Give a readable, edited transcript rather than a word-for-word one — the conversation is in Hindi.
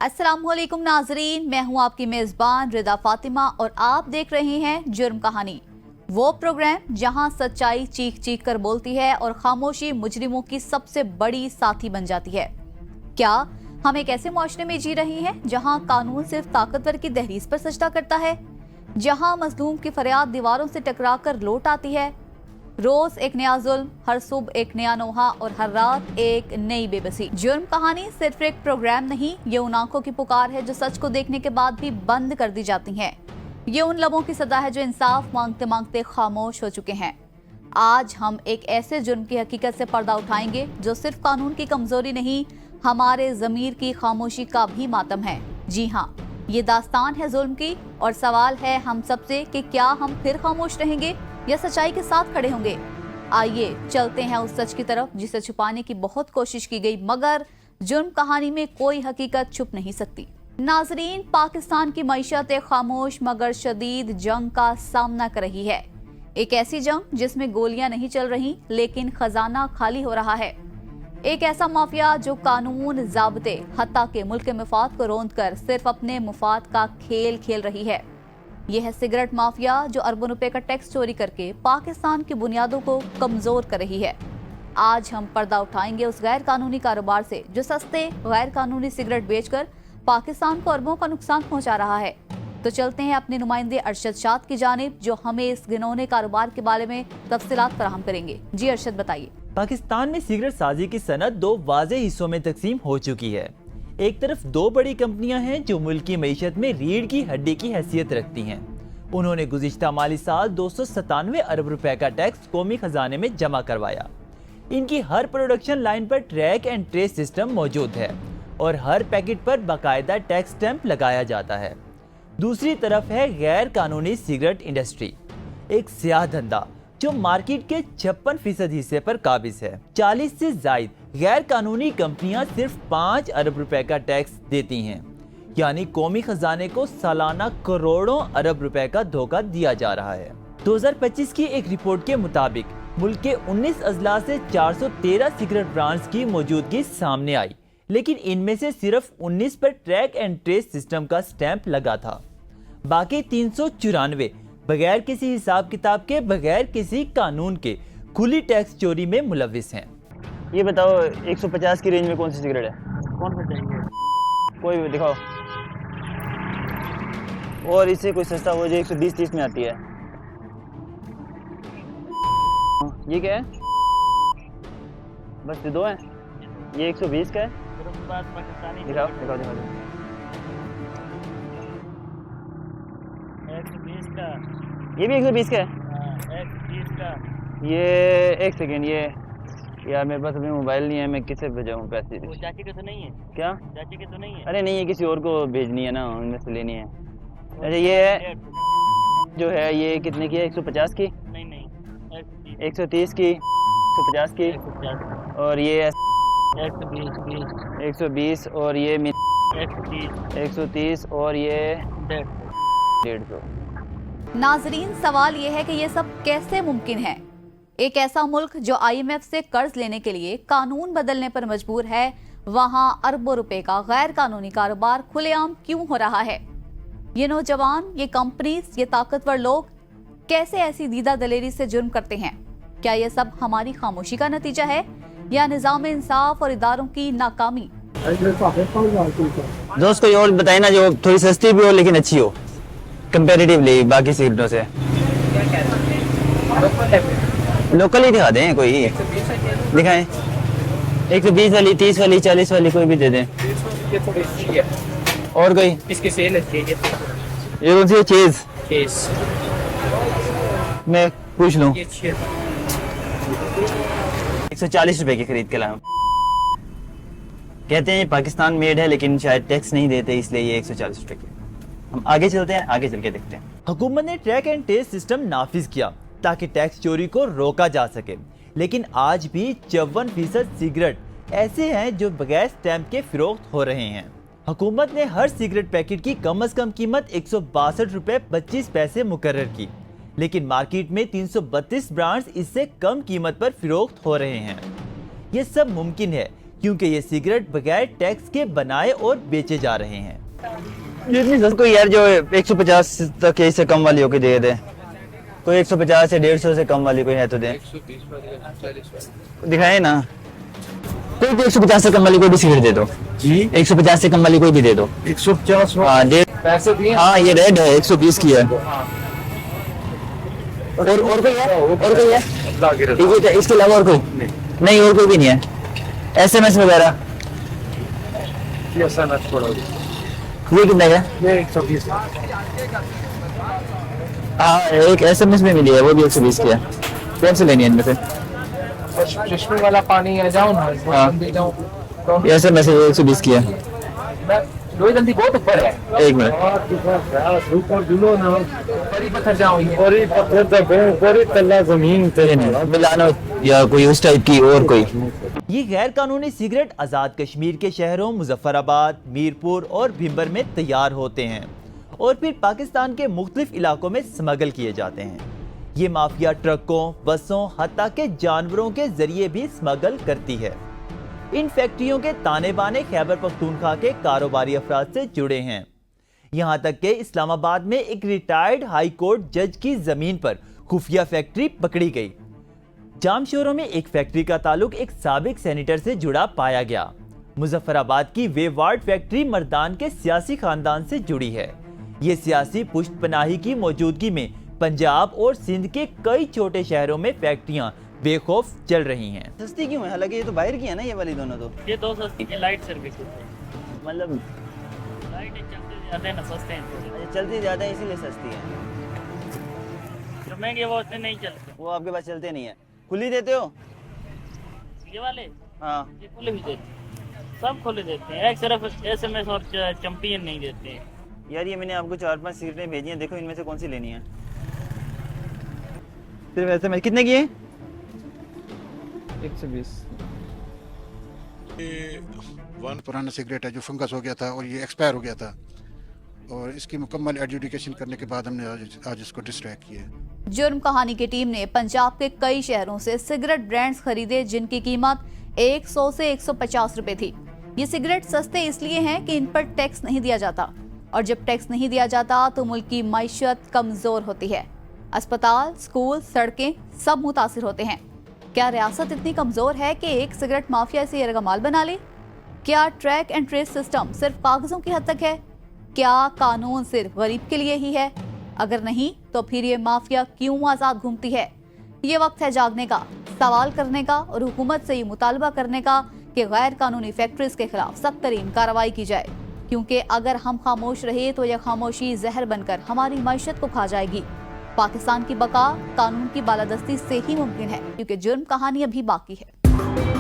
अस्सलामुअलैकुम नाजरीन, मैं हूं आपकी मेजबान रिदा फातिमा और आप देख रहे हैं जुर्म कहानी, वो प्रोग्राम जहां सच्चाई चीख चीख कर बोलती है और खामोशी मुजरिमों की सबसे बड़ी साथी बन जाती है। क्या हम एक ऐसे मुआशरे में जी रहे हैं जहां कानून सिर्फ ताकतवर की दहलीज पर सजदा करता है, जहां मजलूम की फरियाद दीवारों से टकरा कर लौट आती है? रोज एक नया जुल्म, हर सुबह एक नया नोहा और हर रात एक नई बेबसी। जुर्म कहानी सिर्फ एक प्रोग्राम नहीं, ये उन आंखों की पुकार है जो सच को देखने के बाद भी बंद कर दी जाती हैं। ये उन लबों की सदा है जो इंसाफ मांगते मांगते खामोश हो चुके हैं। आज हम एक ऐसे जुर्म की हकीकत से पर्दा उठाएंगे जो सिर्फ कानून की कमजोरी नहीं, हमारे जमीर की खामोशी का भी मातम है। जी हाँ, ये दास्तान है जुल्म की और सवाल है हम सबसे कि क्या हम फिर खामोश रहेंगे या सच्चाई के साथ खड़े होंगे। आइए चलते हैं उस सच की तरफ जिसे छुपाने की बहुत कोशिश की गई, मगर जुर्म कहानी में कोई हकीकत छुप नहीं सकती। नाजरीन, पाकिस्तान की मईशत एक खामोश मगर शदीद जंग का सामना कर रही है। एक ऐसी जंग जिसमें गोलियां नहीं चल रही लेकिन खजाना खाली हो रहा है। एक ऐसा माफिया जो कानून, ज़ाब्ते, हत्ता के मुल्क के मफाद को रौंद कर सिर्फ अपने मुफाद का खेल खेल रही है। यह है सिगरेट माफिया जो अरबों रुपए का टैक्स चोरी करके पाकिस्तान की बुनियादों को कमजोर कर रही है। आज हम पर्दा उठाएंगे उस गैर कानूनी कारोबार से जो सस्ते गैर कानूनी सिगरेट बेचकर पाकिस्तान को अरबों का नुकसान पहुंचा रहा है। तो चलते हैं अपने नुमाइंदे अरशद शाद की जानिब जो हमें इस घिनौने कारोबार के बारे में तफसीलात फराहम करेंगे। जी अरशद, बताइए। पाकिस्तान में सिगरेट साजी की सनत दो वाज़े हिस्सों में तकसीम हो चुकी है। एक तरफ दो बड़ी कंपनियां हैं जो मुल्क की मईशत में रीढ़ की हड्डी की हैसियत रखती हैं। उन्होंने गुज़िश्ता माली साल 297 अरब रुपए का टैक्स कौमी खजाने में जमा करवाया। इनकी हर प्रोडक्शन लाइन पर ट्रैक एंड ट्रेस सिस्टम मौजूद है और हर पैकेट पर बाकायदा टैक्स स्टैंप लगाया जाता है। दूसरी तरफ है गैर कानूनी सिगरेट इंडस्ट्री, एक स्याह धंधा जो मार्केट के 56% हिस्से पर काबिज है। 40 से जायद गैर कानूनी कंपनियां सिर्फ 5 अरब रुपए का टैक्स देती हैं, यानी कौमी खजाने को सालाना करोड़ों अरब रुपए का धोखा दिया जा रहा है। 2025 की एक रिपोर्ट के मुताबिक मुल्क के 19 अजला से 413 सिगरेट ब्रांड्स की मौजूदगी सामने आई, लेकिन इनमें से सिर्फ 19 पर ट्रैक एंड ट्रेस सिस्टम का स्टैंप लगा था। बाकी 394 बगैर किसी हिसाब किताब के, बगैर किसी कानून के खुली टैक्स चोरी में मुलविस हैं। ये बताओ 150 की रेंज में कौन सी सिगरेट है? कौन सा चाहिए? कोई भी दिखाओ, और इससे कोई सस्ता हो जो 120-30 में आती है। ये क्या है? बस ये दो है। ये 120 का है। दिखाओ दिखाओ दिखाओ। 120 का। ये भी 120 का है। 120 का। ये एक सेकेंड, ये यार मेरे पास अभी मोबाइल नहीं है, मैं किसे भेजाऊँ पैसे? वो चाची के तो नहीं है? क्या? चाची के तो नहीं है? अरे नहीं, ये किसी और को भेजनी है ना, उनमें से लेनी है। अच्छा, ये है जो है, ये कितने की है? 150 की? नहीं नहीं, 130 की, 150 की, 150, और ये 120, 120, और ये 130, और ये 150। नाजरीन, सवाल ये है कि ये सब कैसे मुमकिन है? एक ऐसा मुल्क जो IMF से कर्ज लेने के लिए कानून बदलने पर मजबूर है, वहां अरबों रुपए का गैर कानूनी कारोबार खुलेआम क्यों हो रहा है? ये नौजवान, ये कंपनीज, ये ताकतवर लोग कैसे ऐसी दीदा दलेरी से जुर्म करते हैं? क्या ये सब हमारी खामोशी का नतीजा है या निजाम इंसाफ और इदारों की नाकामी? दोस्त कोई और बताए ना जो थोड़ी सस्ती भी हो लेकिन अच्छी हो कंपैरेटिवली बाकी सिगरेटों से। लोकल ही दिखा दें, कोई दिखाएं। 120 वाली, 30 वाली, 40 वाली कोई भी दे दें। और कोई इसकी सेल है? ये कौन सी है? चीज मैं पूछ लूं। 140 रुपए की खरीद के लाया। कहते हैं ये पाकिस्तान मेड है लेकिन शायद टैक्स नहीं देते, इसलिए ये 140 रुपए की। हम आगे चलते हैं, आगे चल के देखते हैं। हुकूमत ने ट्रैक एंड ट्रेस सिस्टम नाफिज किया ताकि टैक्स चोरी को रोका जा सके, लेकिन आज भी 54% सिगरेट ऐसे हैं जो बगैर स्टैंप के फरोख्त हो रहे हैं। हुकूमत ने हर सिगरेट पैकेट की कम से कम कीमत 162 रुपए 25 पैसे मुकर्रर की, लेकिन मार्केट में 332 ब्रांड्स इससे कम कीमत पर फरोख्त हो रहे हैं। ये सब मुमकिन है क्योंकि ये सिगरेट बगैर टैक्स के बनाए और बेचे जा रहे हैं। ये इतनी सस्ती कोई यार जो 150 तक इससे कम वाली होके दे दे, कोई 150 से 150 से कम वाली कोई है तो दे, दिखाए ना। कोई भी 150 से कम वाली कोई भी सिगरेट दे दो जी, 150 से कम वाली कोई भी दे दो। 150 हाँ दे, पैसे दिए। हाँ ये रेड है 120 की है। और कोई है? और कोई है? ठीक है, इसके अलावा और कोई नहीं, और कोई भी नहीं है। SMS वगैरह ये कितना है? ये 120। हाँ एक SMS में मिली है, वो भी 120 की है। कौन सी लेनी है इनमें से? चश्मे वाला पानी है, जाओ ना हाँ। दे जाओ। ये SMS है, 120 की है। लोही जल्दी बहुत ऊपर है। एक मिनट, बड़ी पत्थर जाओ, मिलानो या कोई उस टाइप की और कोई। ये गैर कानूनी सिगरेट आज़ाद कश्मीर के शहरों मुजफ्फराबाद, मीरपुर और भिंबर में तैयार होते हैं और फिर पाकिस्तान के मुख्तलिफ इलाकों में स्मगल किए जाते हैं। ये माफिया ट्रकों, बसों, हत्ता के जानवरों के जरिए भी स्मगल करती है। इन फैक्ट्रियों के ताने बाने खैबर पख्तूनख्वा के कारोबारी अफराद से जुड़े हैं। यहाँ तक कि इस्लामाबाद में एक रिटायर्ड हाई कोर्ट जज की जमीन पर खुफिया फैक्ट्री पकड़ी गई। जामशोरों में एक फैक्ट्री का ताल्लुक एक साबिक सेनेटर से जुड़ा पाया गया। मुजफ्फराबाद की वेवार्ड फैक्ट्री मर्दान के सियासी खानदान से जुड़ी है। ये सियासी पुष्टपनाही की मौजूदगी में पंजाब और सिंध के कई छोटे शहरों में फैक्ट्रियां बेखौफ चल रही हैं। सस्ती क्यों है? हालांकि ये तो बाहर की है ना, ये वाली दोनों तो। ये 2 सस्ती है, लाइट सर्विस मतलब लाइट चलते जाते हैं ना, सस्ते हैं। चलती ज्यादा है इसीलिए सस्ती है। जो महंगे वो उतने नहीं चलते। वो आपके पास चलते नहीं है। खुली देते हो? ये वाले हाँ ये खुले भी देते हैं, सब खुले देते हैं। एक सिर्फ SMS और चैंपियन नहीं देते हैं। यार ये मैंने आपको 4-5 सिगरेटें भेजी हैं, देखो इनमें से कौन सी लेनी है। सिर्फ SMS कितने की है? 120। वन पुराना सिगरेट है जो फंगस हो गया था और ये एक्सपायर हो गया था, और इसकी मुकम्मल एडजुडिकेशन करने के बाद हमने आज इसको डिस्ट्रैक्ट किया। जुर्म कहानी की टीम ने पंजाब के कई शहरों से सिगरेट ब्रांड्स खरीदे जिनकी कीमत 100 से 150 रुपए थी। ये सिगरेट सस्ते इसलिए हैं कि इन पर टैक्स नहीं दिया जाता, और जब टैक्स नहीं दिया जाता तो मुल्क की माइशत कमजोर होती है। अस्पताल, स्कूल, सड़कें सब मुतासिर होते हैं। क्या रियासत इतनी कमजोर है कि एक सिगरेट माफिया से यरगमाल बना ले? क्या ट्रैक एंड ट्रेस सिस्टम सिर्फ कागजों की हद तक है? क्या कानून सिर्फ गरीब के लिए ही है? अगर नहीं तो फिर ये माफिया क्यों आजाद घूमती है? ये वक्त है जागने का, सवाल करने का और हुकूमत से ये मुतालबा करने का कि गैर कानूनी फैक्ट्रीज के खिलाफ सख्त तरीन कार्रवाई की जाए, क्योंकि अगर हम खामोश रहे तो यह खामोशी जहर बनकर हमारी माइशत को खा जाएगी। पाकिस्तान की बका कानून की बालादस्ती से ही मुमकिन है, क्योंकि जुर्म कहानी अभी बाकी है।